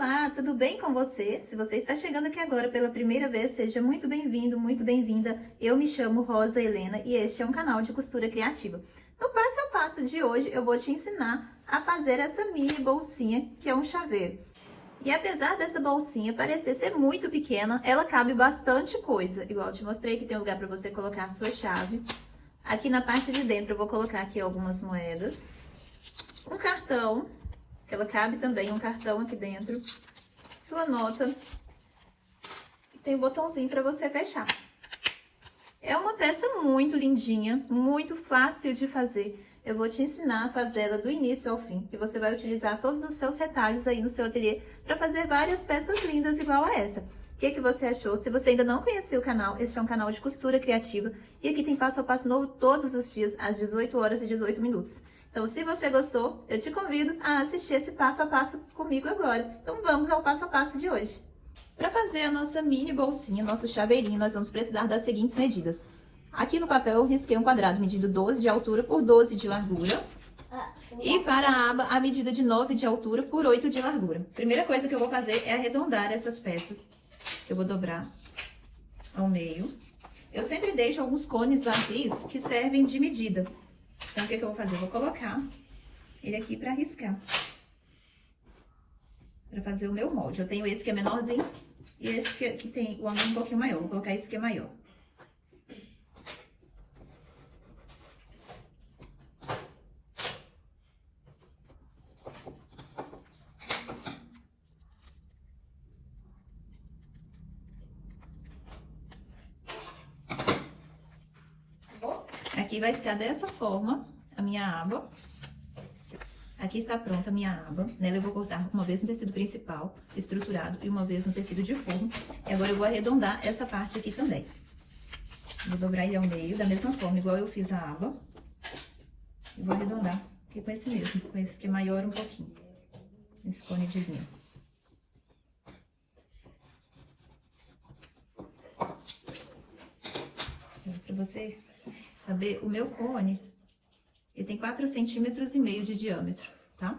Olá, tudo bem com você? Se você está chegando aqui agora pela primeira vez, seja muito bem-vindo, muito bem-vinda. Eu me chamo Rosa Helena e este é um canal de costura criativa. No passo a passo de hoje, eu vou te ensinar a fazer essa mini bolsinha, que é um chaveiro. E apesar dessa bolsinha parecer ser muito pequena, ela cabe bastante coisa. Igual eu te mostrei que tem um lugar para você colocar a sua chave. Aqui na parte de dentro eu vou colocar aqui algumas moedas. Um cartão, que ela cabe também um cartão aqui dentro. Sua nota. E tem um botãozinho para você fechar. É uma peça muito lindinha, muito fácil de fazer. Eu vou te ensinar a fazer ela do início ao fim. E você vai utilizar todos os seus retalhos aí no seu ateliê para fazer várias peças lindas igual a essa. O que você achou? Se você ainda não conhecia o canal, este é um canal de costura criativa. E aqui tem passo a passo novo todos os dias, às 18 horas e 18 minutos. Então, se você gostou, eu te convido a assistir esse passo a passo comigo agora. Então, vamos ao passo a passo de hoje. Para fazer a nossa mini bolsinha, nosso chaveirinho, nós vamos precisar das seguintes medidas. Aqui no papel eu risquei um quadrado medindo 12 de altura por 12 de largura. E para a aba, a medida de 9 de altura por 8 de largura. Primeira coisa que eu vou fazer é arredondar essas peças. Eu vou dobrar ao meio. Eu sempre deixo alguns cones vazios que servem de medida. Então, o que eu vou fazer? Eu vou colocar ele aqui para riscar. Para fazer o meu molde. Eu tenho esse que é menorzinho e esse que tem o ângulo um pouquinho maior. Vou colocar esse que é maior. Aqui vai ficar dessa forma a minha aba. Aqui está pronta a minha aba. Nela eu vou cortar uma vez no tecido principal, estruturado, e uma vez no tecido de forma. E agora eu vou arredondar essa parte aqui também. Vou dobrar ele ao meio, da mesma forma, igual eu fiz a aba. E vou arredondar aqui com esse mesmo, com esse que é maior um pouquinho. Esse cone de vinho. Para você saber, o meu cone, ele tem 4,5 centímetros de diâmetro, tá?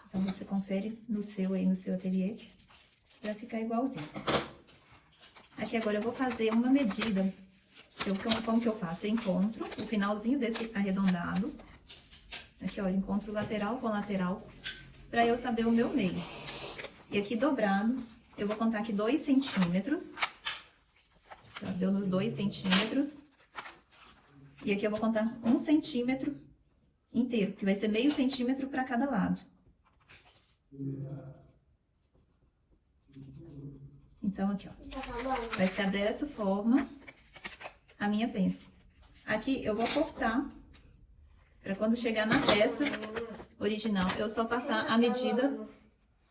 Então, você confere no seu ateliê, pra ficar igualzinho. Aqui agora eu vou fazer uma medida. Como que eu faço? Eu encontro o finalzinho desse arredondado. Aqui, ó, eu encontro lateral com lateral, pra eu saber o meu meio. E aqui dobrado, eu vou contar aqui 2 centímetros. Deu nos 2 centímetros. E aqui eu vou contar 1 centímetro inteiro, que vai ser meio centímetro para cada lado. Então, aqui, ó. Vai ficar dessa forma a minha pence. Aqui eu vou cortar, para quando chegar na peça original, eu só passar a medida...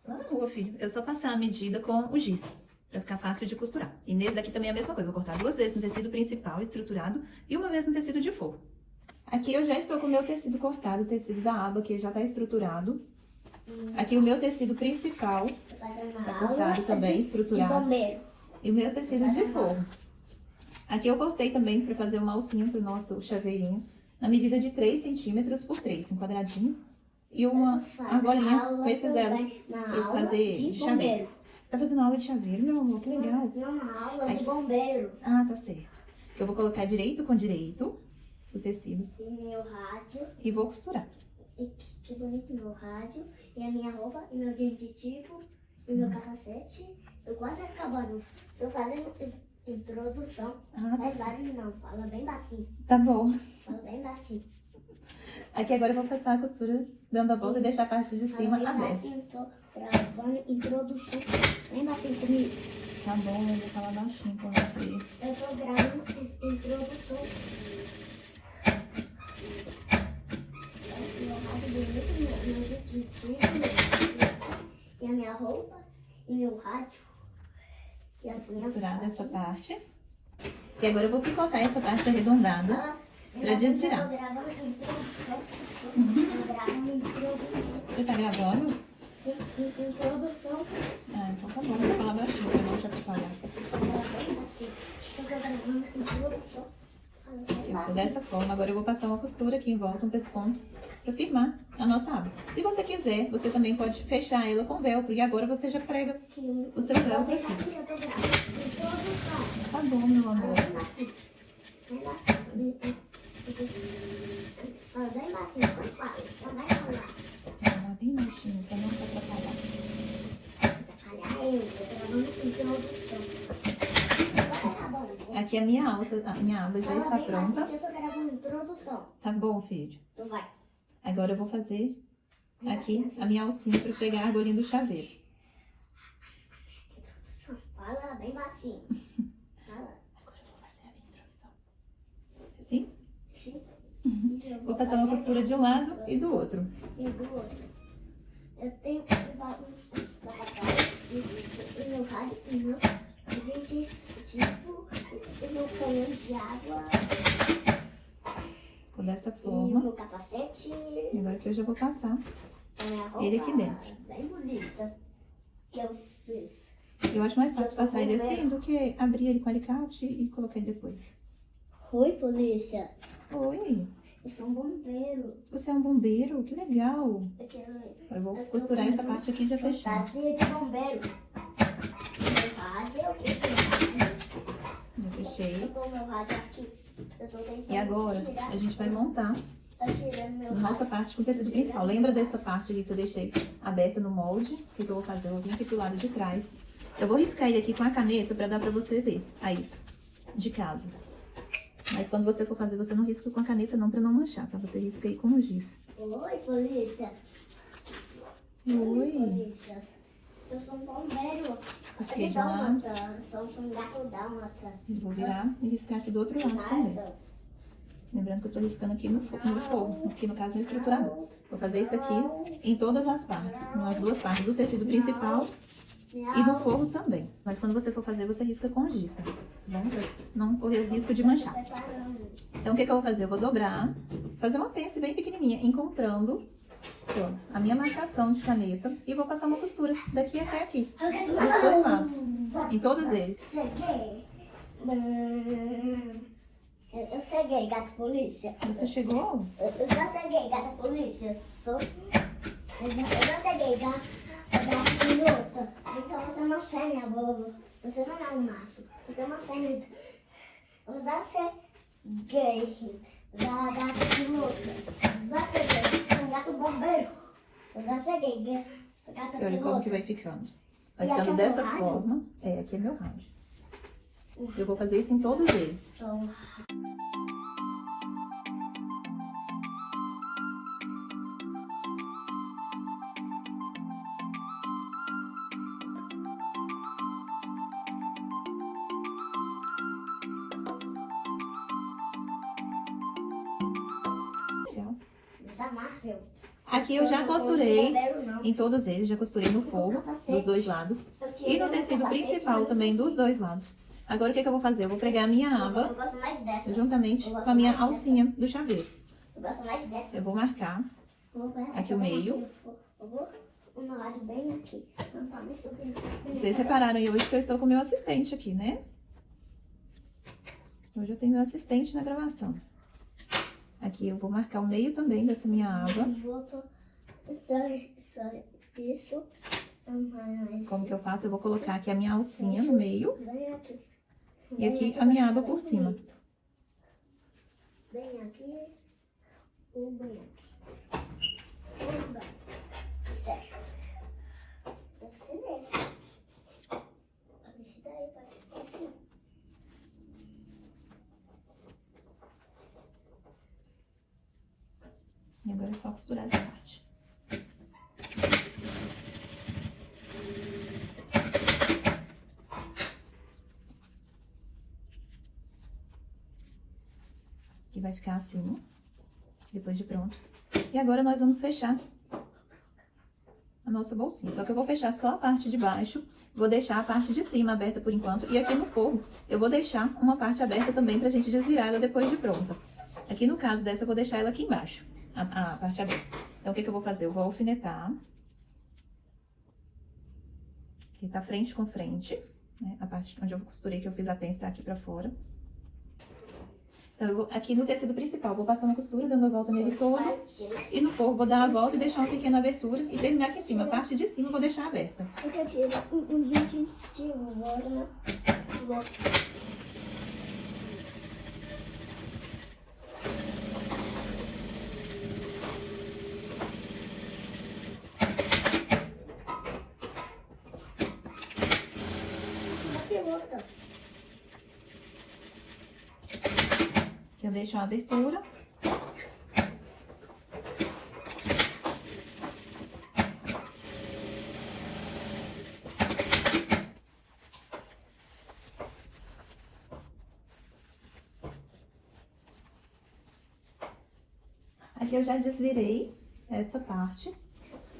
Lá na rua, filho. Eu só passar a medida com o giz. Pra ficar fácil de costurar. E nesse daqui também é a mesma coisa. Vou cortar 2 vezes no tecido principal, estruturado, e uma vez no tecido de forro. Aqui eu já estou com o meu tecido cortado, o tecido da aba, que já tá estruturado. Aqui o meu tecido principal, tá cortado também, estruturado. E o meu tecido de forro. Aqui eu cortei também pra fazer uma alcinha pro nosso chaveirinho, na medida de 3 centímetros por 3, um quadradinho. E uma argolinha com esses elos, pra eu fazer de chaveiro. Tá fazendo aula de chaveiro, meu amor? Que legal. Não, aula de bombeiro. Ah, tá certo. Eu vou colocar direito com direito o tecido. E meu rádio. E vou costurar. Que bonito meu rádio. E a minha roupa, e meu distintivo, e meu capacete. Eu quase acabando. Tô fazendo introdução. Ah, Mas barulho não, fala bem baixinho. Tá bom. Fala bem baixinho. Aqui agora eu vou passar a costura dando a volta e deixar a parte de cima aberta. Tô gravando introdução. Bem baixinho comigo. Tá bom, eu vou falar baixinho com você. Eu tô gravando introdução. Meu rádio bonito, meu distintivo, e a minha roupa, e meu rádio. E as minhas costurar nessa parte. E agora eu vou picotar essa parte arredondada pra desvirar. Eu tô gravando introdução. Você tá gravando? Sim, introdução. Ah, então tá bom, vou falar baixinho pra não te atrapalhar. Tô gravando introdução. Dessa forma, agora eu vou passar uma costura aqui em volta, um pesponto, para firmar a nossa aba. Se você quiser, você também pode fechar ela com velcro e agora você já prega o seu velcro aqui. Tá bom, meu amor. Fala bem baixinho, quando fala, então vai falar. Fala bem baixinho, pra não te atrapalhar. Atrapalhar eu, tô gravando introdução. Agora tá bom. Aqui a minha aba já está pronta. Eu tô gravando introdução. Tá bom, filho? Então vai. Agora eu vou fazer aqui a minha alcinha para pegar a argolinha do chaveiro. Introdução. Fala bem baixinho. Fala. Agora eu vou fazer a minha introdução. Sim? Sim. Vou passar uma costura de um lado e do outro. E do outro. Eu tenho que levar um papagaio e meu rádio e meu digestivo e meu canhão de água Ficou dessa e forma. meu capacete. E agora que eu já vou passar A minha roupa ele aqui dentro. bem bonita que eu fiz. Eu acho mais fácil passar ele assim do que abrir ele com alicate e colocar ele depois. Oi, polícia. Oi, Eu sou um bombeiro. você é um bombeiro? Que legal. Agora eu vou costurar essa parte aqui e já fechar. Fantasia de bombeiro. Meu rádio, eu Já fechei. tô meu rádio aqui. Eu tô tentando E agora tirar. a gente vai montar Tá tirando meu nossa rádio. parte com tecido principal. Lembra dessa parte aqui que eu deixei aberta no molde? O que eu vou fazer? Eu vou vir aqui pro lado de trás. Eu vou riscar ele aqui com a caneta pra dar pra você ver aí, de casa. Mas quando você for fazer, você não risca com a caneta não, pra não manchar, tá? Você risca aí com o giz. Oi, polícia. Oi. Polícia. Eu sou um bombeiro. Risquei Eu de sou um lado. dálmata. Sou um gato dálmata. Vou virar e riscar aqui do outro lado também. Nossa. Lembrando que eu tô riscando aqui no fogo, aqui no caso no estruturador. Vou fazer isso aqui em todas as partes, nas duas partes do tecido principal e no forro também. Mas quando você for fazer, você risca com giz, tá bom? Pra não correr o risco de manchar. Então, o que eu vou fazer? Eu vou dobrar, fazer uma pence bem pequenininha, encontrando ó, a minha marcação de caneta e vou passar uma costura daqui até aqui, dos dois lados, em todos eles. Cheguei. Eu cheguei, gato polícia. Você chegou? Eu já cheguei, gata polícia. Eu já cheguei, gata pilota. Então você é uma fêmea, bobo. Você não é um macho. Você é uma fêmea. Eu já cheguei, gata pilota. Já cheguei, sou um gato bombeiro. Eu já cheguei, gata Olha como que pilota. vai ficando. Vai E aqui ficando é dessa seu rádio? forma. É, aqui é meu rádio. Eu vou fazer isso em todos eles. Sou Tchau. da Marvel. Aqui eu já Não costurei bombeiro, não. em todos eles, já costurei no forro dos dois lados. E no tecido principal também dos dois lados. Agora o que eu vou fazer? Eu vou pregar a minha Eu aba gosto mais dessa. juntamente com a minha alcinha do chaveiro. Eu gosto mais dessa. Eu vou marcar aqui o meio. Eu vou no rádio bem aqui. Não tá nem subindo. Vocês repararam aí hoje que eu estou com o meu assistente aqui, né? Hoje eu tenho meu assistente na gravação. Aqui eu vou marcar o meio também dessa minha aba. Isso. Como que eu faço? Eu vou colocar aqui a minha alcinha no meio Vem aqui. e aqui a minha aba por cima. Bem aqui. Bem aqui. Certo. Deve ser nesse. Esse daí vai ficar assim. E agora é só costurar essa parte. Aqui vai ficar assim, depois de pronto. E agora nós vamos fechar a nossa bolsinha. Só que eu vou fechar só a parte de baixo, vou deixar a parte de cima aberta por enquanto. E aqui no forro eu vou deixar uma parte aberta também pra gente desvirar ela depois de pronta. Aqui no caso dessa eu vou deixar ela aqui embaixo, a parte aberta. Então o que eu vou fazer? Eu vou alfinetar. Aqui tá frente com frente, né? A parte onde eu costurei que eu fiz a pence tá aqui pra fora. Então, eu vou, aqui no tecido principal, vou passar uma costura, dando a volta nele todo. Partiu. E no forro, vou dar a volta e deixar uma pequena abertura e terminar aqui em cima. A parte de cima eu vou deixar aberta. Eu quero tirar um gentil agora. Vou. Aqui eu deixo uma abertura. Aqui eu já desvirei essa parte.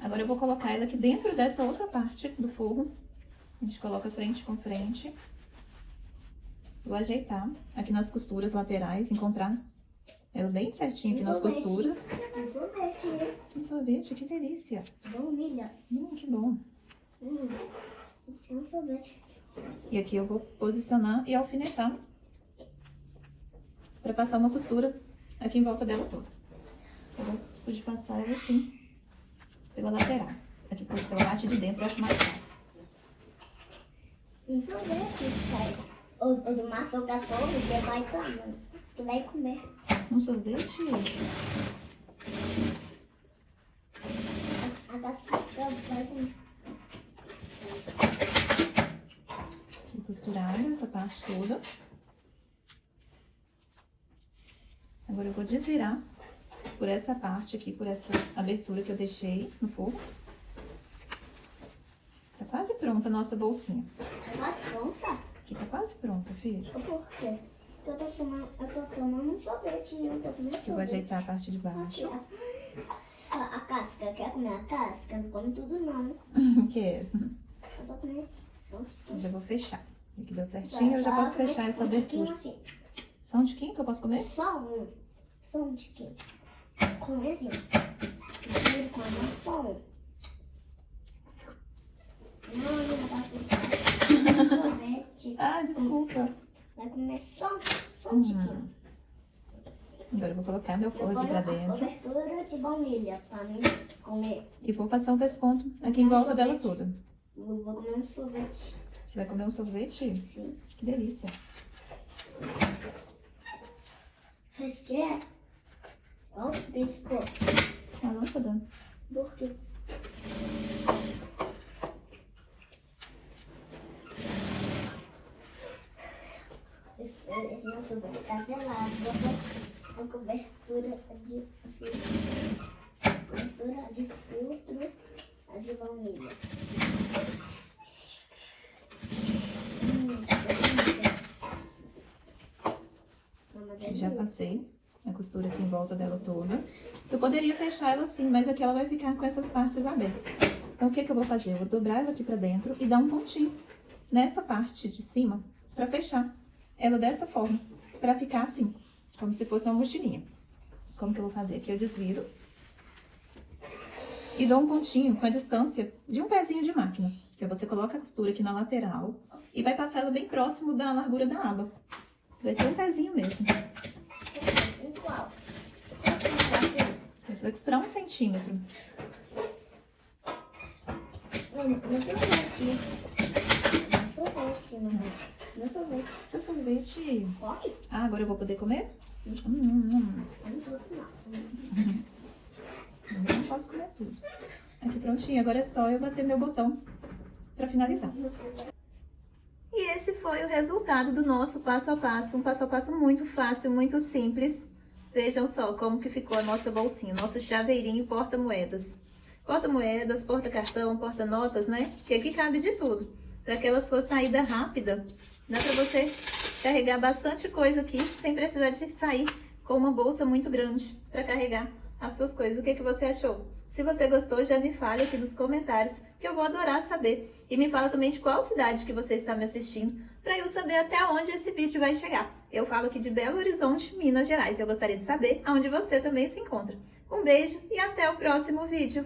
Agora eu vou colocar ela aqui dentro dessa outra parte do forro. A gente coloca frente com frente. Vou ajeitar aqui nas costuras laterais, encontrar ela bem certinho aqui nas costuras. Um sorvete, né? Um sorvete, que delícia. Baunilha. Que bom. É um sorvete. E aqui eu vou posicionar e alfinetar para passar uma costura aqui em volta dela toda. Eu gosto de passar ela assim, pela lateral. Aqui pela parte de dentro eu acho mais fácil. Um sorvete, sai. Ou de uma açoucação, você vai tomando. Você vai comer. Um sorvete? A casca vai comer. Vou costurar essa parte toda. Agora eu vou desvirar por essa parte aqui, por essa abertura que eu deixei no forro. Tá quase pronta a nossa bolsinha. Tá pronta? Aqui tá quase pronta, filho. Por quê? Eu tô tomando um sorvete e eu tô comendo sorvete. Eu vou ajeitar a parte de baixo. A casca, quer comer a casca? Não come tudo não. Quero. Eu só comer só um Eu tiquinho. já vou fechar. Aqui deu certinho, eu já posso fechar essa abertura. Assim. Só um tiquinho que eu posso comer? Só um tiquinho. Come assim. Primeiro come só um. Não posso sorvete. Ah, desculpa. Vai comer só um tiquinho. Agora eu vou colocar meu forro aqui pra dentro. Cobertura de baunilha pra mim comer. E vou passar um pesponto aqui em volta dela toda. Vou comer um sorvete. Você vai comer um sorvete? Sim. Que delícia. Faz que é? Qual biscoito? A lâmpada? Por quê? Esse nosso sorvete tá selado. A cobertura de filtro. Cobertura de filtro de baunilha. Já passei a costura aqui em volta dela toda. Eu poderia fechar ela assim, mas aqui ela vai ficar com essas partes abertas. Então, o que eu vou fazer? Eu vou dobrar ela aqui pra dentro e dar um pontinho nessa parte de cima pra fechar ela dessa forma, pra ficar assim, como se fosse uma mochilinha. Como que eu vou fazer? Aqui eu desviro e dou um pontinho com a distância de um pezinho de máquina. Que você coloca a costura aqui na lateral e vai passar ela bem próximo da largura da aba. Vai ser um pezinho mesmo. Qual? Você vai costurar 1 centímetro. Meu sorvete. Meu sorvete, mamãe. Meu sorvete. Seu sorvete... Pode? Ah, agora eu vou poder comer? Sim. Eu Eu não tô não. não posso comer tudo. Aqui prontinho, agora é só eu bater meu botão pra finalizar. E esse foi o resultado do nosso passo a passo muito fácil, muito simples. Vejam só como que ficou a nossa bolsinha, nosso chaveirinho porta-moedas. Porta-moedas, porta-cartão, porta-notas, né? Que aqui cabe de tudo. Para aquela sua saída rápida, dá para você carregar bastante coisa aqui, sem precisar de sair com uma bolsa muito grande para carregar as suas coisas. O que você achou? Se você gostou, já me fale aqui nos comentários, que eu vou adorar saber. E me fala também de qual cidade que você está me assistindo, para eu saber até onde esse vídeo vai chegar. Eu falo aqui de Belo Horizonte, Minas Gerais. Eu gostaria de saber aonde você também se encontra. Um beijo e até o próximo vídeo.